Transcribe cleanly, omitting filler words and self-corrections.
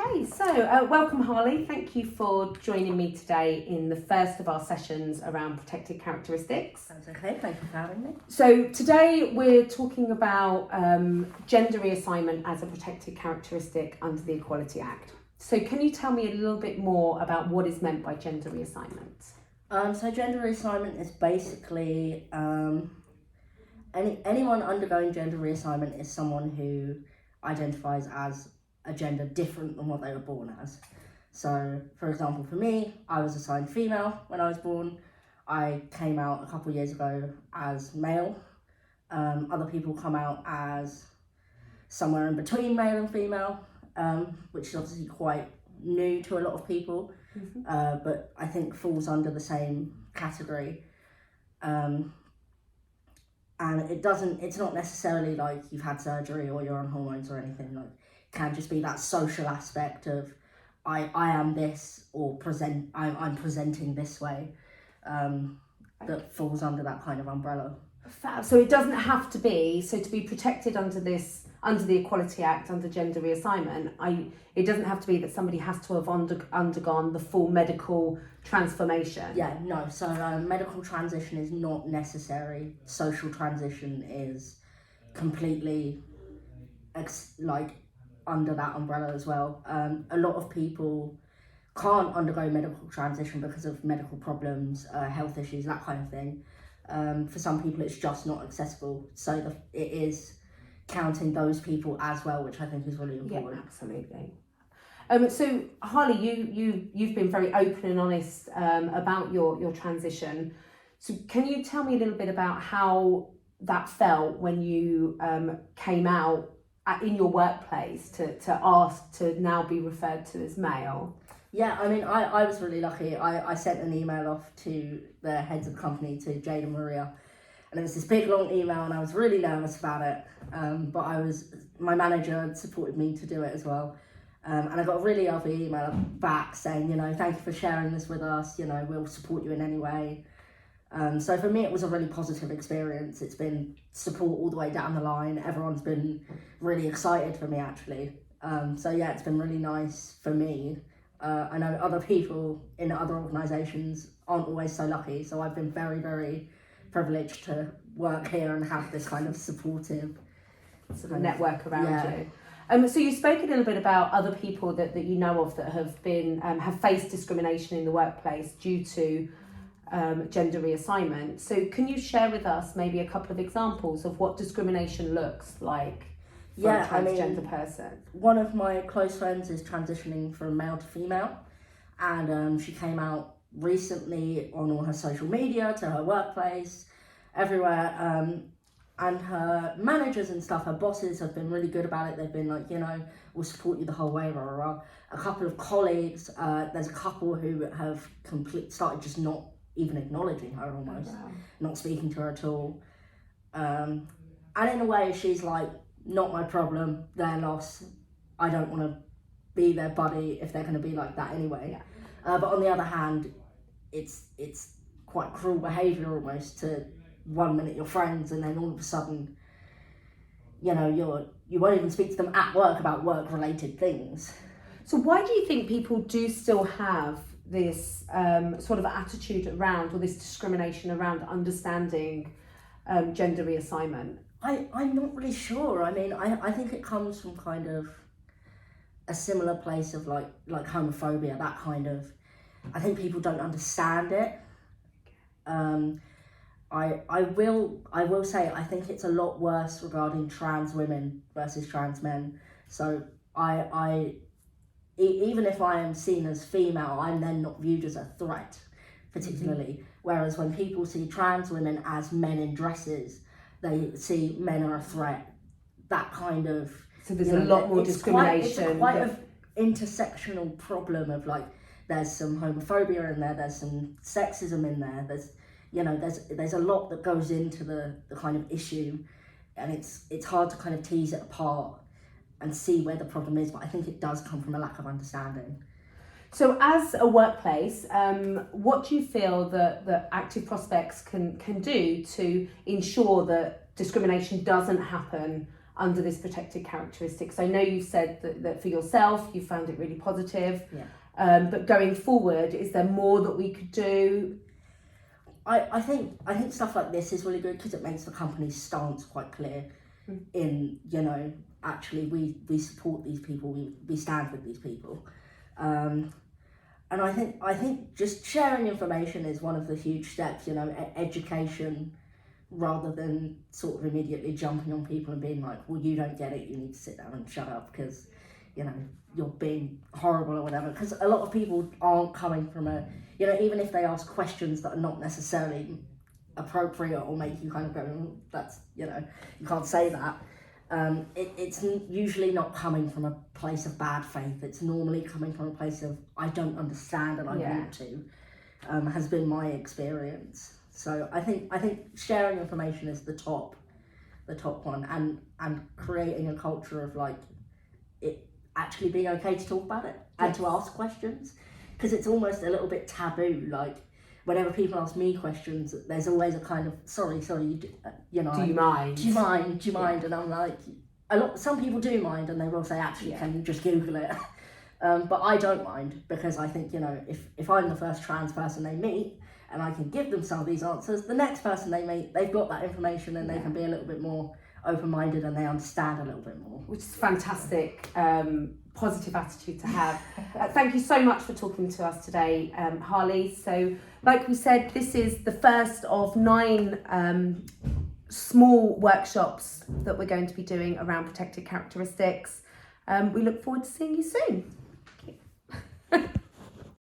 Okay, so welcome Harley. Thank you for joining me today in the first of our sessions around protected characteristics. That's okay, thank you for having me. So today we're talking about gender reassignment as a protected characteristic under the Equality Act. So can you tell me a little bit more about what is meant by gender reassignment? So gender reassignment is basically anyone undergoing gender reassignment is someone who identifies as a gender different than what they were born as. So, for example, for me, I was assigned female when I was born. I came out a couple of years ago as male. Other people come out as somewhere in between male and female, which is obviously quite new to a lot of people, but I think falls under the same category. And it's not necessarily like you've had surgery or you're on hormones or anything. Like, it can just be that social aspect of I am this, or I'm presenting this way, that falls under that kind of umbrella. Fab. So it doesn't have to be, so to be protected under the Equality Act, under gender reassignment, it doesn't have to be that somebody has to have undergone the full medical transformation. Yeah, no. So medical transition is not necessary. Social transition is completely under that umbrella as well. A lot of people can't undergo medical transition because of medical problems, health issues, that kind of thing. For some people, it's just not accessible. So it is counting those people as well, which I think is really important. Yeah, absolutely. So Harley, you've been very open and honest about your transition. So can you tell me a little bit about how that felt when you came out in your workplace to ask to now be referred to as male? Yeah, I mean, I was really lucky. I sent an email off to the heads of the company, to Jade and Maria, and it was this big long email, and I was really nervous about it. But my manager had supported me to do it as well. And I got a really lovely email back saying, thank you for sharing this with us. We'll support you in any way. So for me, it was a really positive experience. It's been support all the way down the line. Everyone's been really excited for me, actually. So yeah, it's been really nice for me. I know other people in other organisations aren't always so lucky. So I've been very, very privileged to work here and have this kind of supportive sort of network around you. So you spoke a little bit about other people that you know of that have faced discrimination in the workplace due to gender reassignment. So can you share with us maybe a couple of examples of what discrimination looks like for a transgender person? One of my close friends is transitioning from male to female, and she came out recently on all her social media, to her workplace, everywhere. And her managers and stuff, her bosses, have been really good about it. They've been like, we'll support you the whole way, rah, rah, rah. A couple of colleagues, there's a couple who have started just not even acknowledging her almost, not speaking to her at all. And in a way, she's like, not my problem, their loss. I don't want to be their buddy if they're going to be like that anyway. Yeah. But on the other hand, it's quite cruel behaviour almost to 1 minute you're friends and then all of a sudden, you won't even speak to them at work about work-related things. So why do you think people do still have this sort of attitude around, or this discrimination around understanding gender reassignment? I'm not really sure. I mean, I think it comes from kind of a similar place of like homophobia, that kind of, I think people don't understand it. I will say I think it's a lot worse regarding trans women versus trans men. So even if I am seen as female, I'm then not viewed as a threat, particularly. Mm-hmm. Whereas when people see trans women as men in dresses, they see men are a threat. That kind of... So there's a lot more discrimination. It's quite an intersectional problem of like, there's some homophobia in there, there's some sexism in there, there's a lot that goes into the kind of issue, and it's hard to kind of tease it apart and see where the problem is, but I think it does come from a lack of understanding. So as a workplace, what do you feel that active prospects can do to ensure that discrimination doesn't happen under this protected characteristics? I know you said that for yourself, you found it really positive. Yeah. But going forward, is there more that we could do? I think stuff like this is really good because it makes the company's stance quite clear in, you know, actually we support these people, we stand with these people. And I think just sharing information is one of the huge steps, you know, education, rather than sort of immediately jumping on people and being like, well, you don't get it, you need to sit down and shut up because, you know, you're being horrible or whatever. Because a lot of people aren't coming from a, you know, even if they ask questions that are not necessarily appropriate or make you kind of go, that's, you know, you can't say that. It's usually not coming from a place of bad faith. It's normally coming from a place of, I don't understand and I want to, has been my experience. So I think sharing information is the top one, and creating a culture of like it actually being okay to talk about it and to ask questions, because it's almost a little bit taboo. Like whenever people ask me questions, there's always a kind of sorry, you know. Do you mind? Do you mind? And I'm like, some people do mind, and they will say, actually, can you just Google it? But I don't mind, because I think, you know, if I'm the first trans person they meet and I can give them some of these answers, the next person they meet, they've got that information and they can be a little bit more open-minded and they understand a little bit more. Which is fantastic, positive attitude to have. Thank you so much for talking to us today, Harley. So, like we said, this is the first of 9 small workshops that we're going to be doing around protected characteristics. We look forward to seeing you soon. Thank you.